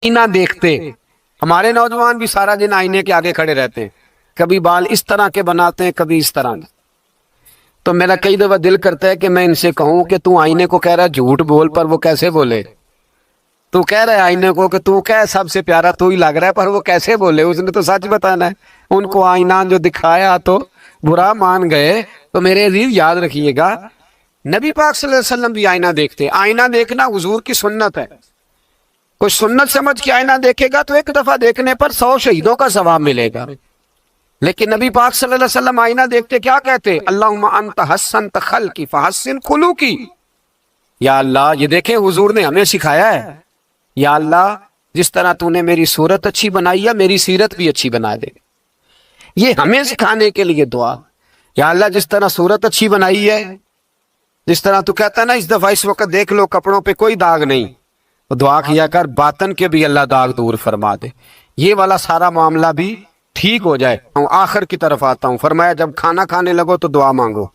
آئینہ دیکھتے. ہمارے نوجوان بھی سارا دن آئینے کے آگے کھڑے رہتے ہیں، کبھی بال اس طرح کے بناتے ہیں، کبھی اس طرح کے. تو میرا کئی دفعہ دل کرتا ہے کہ میں ان سے کہوں کہ تو آئینے کو کہہ رہا ہے جھوٹ بول، پر وہ کیسے بولے؟ تو کہہ رہا ہے آئینے کو کہ تو کیا سب سے پیارا تو ہی لگ رہا ہے، پر وہ کیسے بولے؟ اس نے تو سچ بتانا ہے. ان کو آئینہ جو دکھایا تو برا مان گئے. تو میرے عزیز یاد رکھیے گا، نبی پاک صلی اللہ علیہ وسلم بھی آئینہ دیکھتے. آئینہ دیکھنا حضور کی سنت ہے. کوئی سنت سمجھ کے آئینہ دیکھے گا تو ایک دفعہ دیکھنے پر 100 شہیدوں کا ثواب ملے گا. لیکن نبی پاک صلی اللہ علیہ وسلم آئینہ دیکھتے کیا کہتے؟ اللہم انت حسنت خلقی فحسن خلوقی. یا اللہ، یہ دیکھیں حضور نے ہمیں سکھایا ہے، یا اللہ جس طرح تو نے میری صورت اچھی بنائی ہے میری سیرت بھی اچھی بنا دے. یہ ہمیں سکھانے کے لیے دعا. یا اللہ جس طرح صورت اچھی بنائی ہے، جس طرح تو کہتا ہے نا اس دفعہ اس وقت دیکھ لو کپڑوں پہ کوئی داغ نہیں، تو دعا کیا کر باطن کے بھی اللہ داغ دور فرما دے. یہ والا سارا معاملہ بھی ٹھیک ہو جائے. آخر کی طرف آتا ہوں. فرمایا جب کھانا کھانے لگو تو دعا مانگو.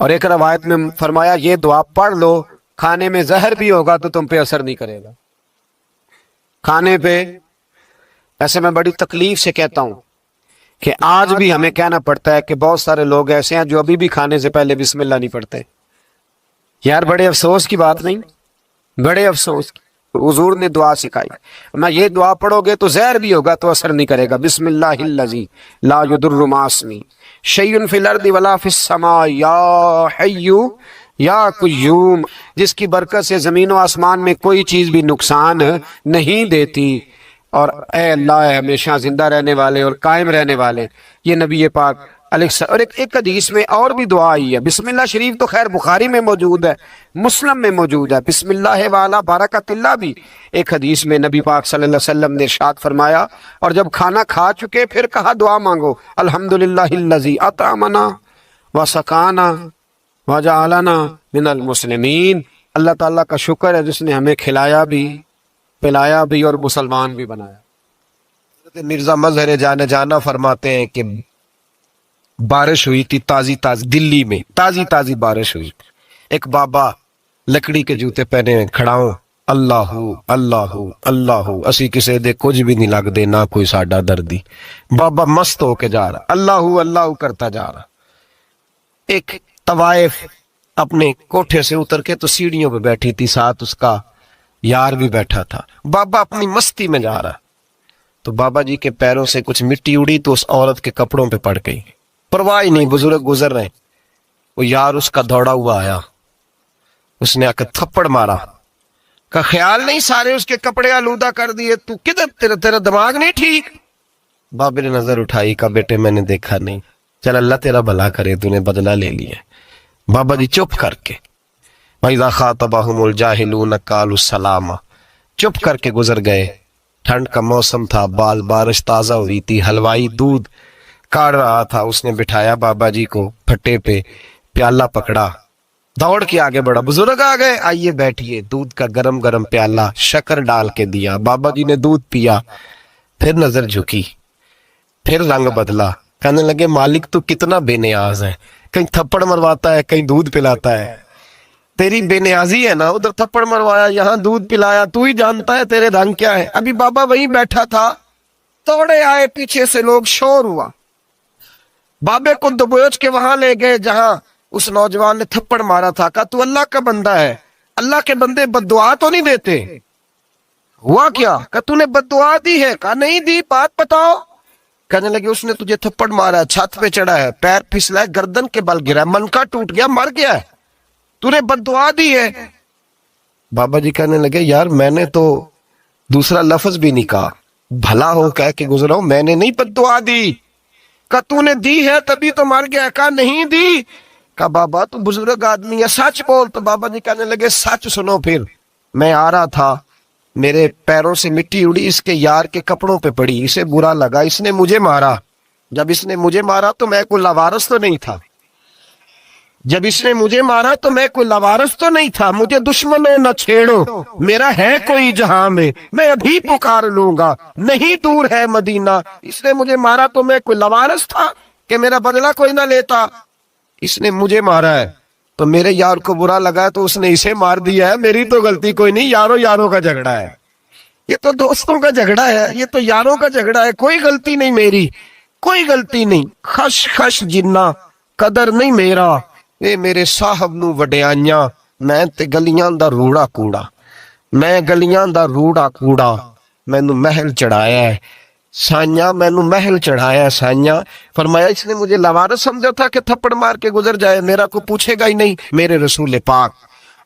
اور ایک روایت میں فرمایا یہ دعا پڑھ لو، کھانے میں زہر بھی ہوگا تو تم پہ اثر نہیں کرے گا. کھانے پہ ایسے میں بڑی تکلیف سے کہتا ہوں کہ آج بھی ہمیں کہنا پڑتا ہے کہ بہت سارے لوگ ایسے ہیں جو ابھی بھی کھانے سے پہلے بسم اللہ نہیں پڑھتے. یار بڑے افسوس کی بات نہیں؟ بڑے افسوس کی. حضور نے دعا سکھائی، میں یہ دعا پڑھو گے تو زہر بھی ہوگا تو اثر نہیں کرے گا. بسم اللہ الذی لا یضر مع اسمہ شیء فی الارض ولا فی السماء یا حی یا قیوم، جس کی برکت سے زمین و آسمان میں کوئی چیز بھی نقصان نہیں دیتی. اور اے اللہ ہے ہمیشہ زندہ رہنے والے اور قائم رہنے والے. یہ نبی پاک علیہ السلام. اور ایک حدیث میں اور بھی دعا آئی ہے. بسم اللہ شریف تو خیر بخاری میں موجود ہے، مسلم میں موجود ہے. بسم اللہ والا بارکت اللہ بھی ایک حدیث میں نبی پاک صلی اللہ علیہ وسلم نے ارشاد فرمایا. اور جب کھانا کھا چکے پھر کہا دعا مانگو، الحمدللہ الذی اطعمنا وسقانا وجعلنا من المسلمین. اللہ تعالیٰ کا شکر ہے جس نے ہمیں کھلایا بھی، پلایا بھی اور مسلمان بھی بنایا. مرزا مظہر جانا فرماتے ہیں کہ بارش ہوئی تھی تازی دلی میں تازی بارش ہوئی. ایک بابا لکڑی کے جوتے پہنے ہوئے کھڑا ہوں، اللہ اللہ اللہ اسی کسے دے کچھ بھی نہیں لگ دے نہ کوئی ساڈا دردی. بابا مست ہو کے جا رہا، اللہ اللہ کرتا جا رہا. ایک طوائف اپنے کوٹھے سے اتر کے تو سیڑھیوں پہ بیٹھی تھی، ساتھ اس کا یار بھی بیٹھا تھا. بابا اپنی مستی میں جا رہا تو بابا جی کے پیروں سے کچھ مٹی اڑی تو اس عورت کے کپڑوں پہ پڑ گئی. پرواہ ہی نہیں، بزرگ گزر رہے. وہ یار اس کا دوڑا ہوا آیا، اس نے آ کر تھپڑ مارا. کا خیال نہیں سارے اس کے کپڑے آلودہ کر دیے، تو کدھر تیرا دماغ نہیں ٹھیک؟ بابے نے نظر اٹھائی، کہا بیٹے میں نے دیکھا نہیں، چل اللہ تیرا بھلا کرے، تو نے بدلہ لے لیا. بابا جی چپ کر کے وَإِذَا خَاطَبَهُمُ الْجَاهِلُونَ قَالُوا السَّلَامَ چپ کر کے گزر گئے. ٹھنڈ کا موسم تھا، بارش تازہ ہوئی تھی، حلوائی دودھ کاڑ رہا تھا. اس نے بٹھایا بابا جی کو پھٹے پہ، پیالہ پکڑا، دوڑ کے آگے بڑھا. بزرگ آ گئے، آئیے بیٹھیے. دودھ کا گرم پیالہ شکر ڈال کے دیا. بابا جی نے دودھ پیا، پھر نظر جھکی، پھر رنگ بدلا. کہنے لگے مالک تو کتنا بے نیاز ہے، کہیں تھپڑ مرواتا ہے کہیں دودھ پلاتا ہے. تیری بے نیازی ہے نا، ادھر تھپڑ مروایا یہاں دودھ پلایا، تو ہی جانتا ہے تیرے رنگ کیا ہے. ابھی بابا وہیں بیٹھا تھا، توڑے آئے پیچھے سے لوگ، شور ہوا. بابے کو دبوچ کے وہاں لے گئے جہاں اس نوجوان نے تھپڑ مارا تھا. کہا تو اللہ کا بندہ ہے، اللہ کے بندے بد دعا تو نہیں دیتے. ہوا کیا؟ کہا تو نے بد دعا دی ہے. کہا نہیں دی، بات بتاؤ. کہنے لگے اس نے تجھے تھپڑ مارا ہے، چھت پہ چڑھا ہے، پیر پھسلا ہے، گردن کے بل گرا ہے، من کا ٹوٹ گیا، مر گیا ہے، تو نے بد دعا دی ہے. بابا جی کہنے لگے یار میں نے تو دوسرا لفظ بھی نہیں کہا، بھلا ہو کہہ کے گزرا ہوں، میں نے نہیں بد دعا دی. کہا تو نے دی ہے تبھی تو مر گیا. کہا نہیں دی. کہا بابا تو بزرگ آدمی ہے، سچ بول. تو بابا جی کہنے لگے سچ سنو. پھر میں آ رہا تھا، میرے پیروں سے مٹی اڑی، اس کے یار کے کپڑوں پہ پڑی، اسے برا لگا، اس نے مجھے مارا. جب اس نے مجھے مارا تو میں کوئی لاوارث تو نہیں تھا، مجھے دشمن نہ چھیڑو، میرا ہے کوئی جہاں میں ابھی پکار لوں گا، نہیں دور ہے مدینہ. اس نے مجھے مارا تو میں کوئی لاوارث تھا کہ میرا بدلہ کوئی نہ لیتا. اس نے مجھے مارا ہے تو میرے یار کو برا لگا ہے تو اس نے اسے مار دیا ہے، میری تو غلطی کوئی نہیں، یاروں کا جھگڑا ہے. یہ تو دوستوں کا جھگڑا ہے، یہ تو یاروں کا جھگڑا ہے، کوئی غلطی نہیں میری، کوئی غلطی نہیں، خش خش جنہ قدر نہیں میرا، اے میرے صاحب نو وڈیائیاں، میں تے گلیاں دا روڑا کوڑا، میں گلیاں دا روڑا کوڑا، مینو محل چڑھایا ہے سائیاں، مینو محل چڑھایا ہے سائیاں۔ فرمایا اس نے مجھے لوارث سمجھا تھا کہ تھپڑ مار کے گزر جائے، میرا کو پوچھے گا ہی نہیں۔ میرے رسول پاک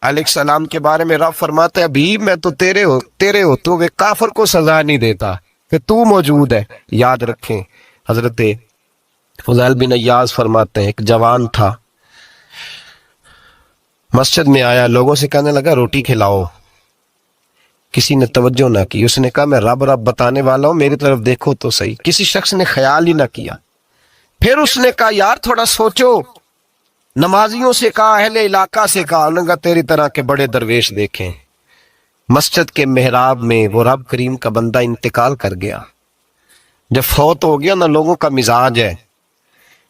علیہ السلام کے بارے میں رب فرماتا ہے ابھی میں تو تیرے ہو تو وہ کافر کو سزا نہیں دیتا کہ تو موجود ہے۔ یاد رکھیں حضرت فضیل بن ایاز فرماتے ہیں ایک جوان تھا، مسجد میں آیا، لوگوں سے کہنے لگا روٹی کھلاؤ، کسی نے توجہ نہ کی، اس نے کہا میں رب رب بتانے والا ہوں، میری طرف دیکھو تو صحیح، کسی شخص نے خیال ہی نہ کیا۔ پھر اس نے کہا یار تھوڑا سوچو، نمازیوں سے کہا، اہل علاقہ سے کہا، انہوں نے کہا تیری طرح کے بڑے درویش دیکھیں۔ مسجد کے محراب میں وہ رب کریم کا بندہ انتقال کر گیا۔ جب فوت ہو گیا نا، لوگوں کا مزاج ہے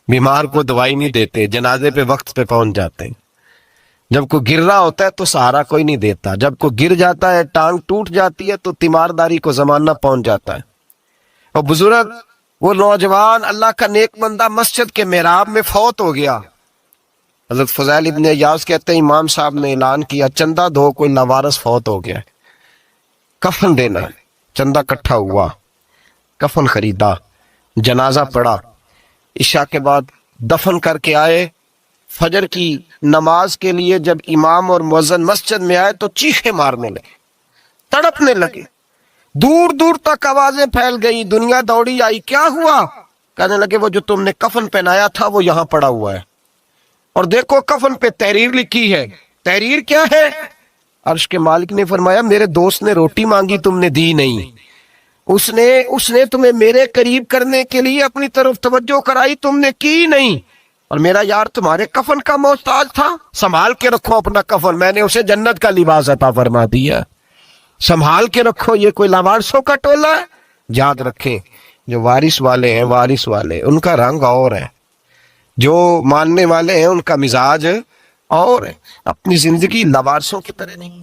بیمار کو دوائی نہیں دیتے، جنازے پہ وقت پہ پہنچ جاتے ہیں۔ جب کوئی گر رہا ہوتا ہے تو سہارا کوئی نہیں دیتا، جب کوئی گر جاتا ہے ٹانگ ٹوٹ جاتی ہے تو تیمارداری کو زمانہ پہنچ جاتا ہے۔ اور بزرگ وہ نوجوان اللہ کا نیک بندہ مسجد کے محراب میں فوت ہو گیا۔ حضرت فضیل ابن ایاز کہتے ہیں امام صاحب نے اعلان کیا چندہ دو، کوئی لوارث فوت ہو گیا ہے، کفن دینا ہے۔ چندہ کٹھا ہوا، کفن خریدا، جنازہ پڑا، عشاء کے بعد دفن کر کے آئے۔ فجر کی نماز کے لیے جب امام اور مؤذن مسجد میں آئے تو چیخیں مارنے لگے، تڑپنے لگے، دور دور تک آوازیں پھیل گئی، دنیا دوڑی آئی، کیا ہوا؟ کہنے لگے وہ جو تم نے کفن پہنایا تھا وہ یہاں پڑا ہوا ہے، اور دیکھو کفن پہ تحریر لکھی ہے۔ تحریر کیا ہے؟ عرش کے مالک نے فرمایا میرے دوست نے روٹی مانگی تم نے دی نہیں، اس نے تمہیں میرے قریب کرنے کے لیے اپنی طرف توجہ کرائی، تم نے کی نہیں، اور میرا یار تمہارے کفن کا محتاج تھا، سنبھال کے رکھو اپنا کفن، میں نے اسے جنت کا لباس عطا فرما دیا، سنبھال کے رکھو، یہ کوئی لاوارثوں کا ٹولہ ہے۔ یاد رکھیں جو وارث والے ہیں، وارث والے ان کا رنگ اور ہے، جو ماننے والے ہیں ان کا مزاج اور ہے، اپنی زندگی لاوارثوں کی طرح نہیں۔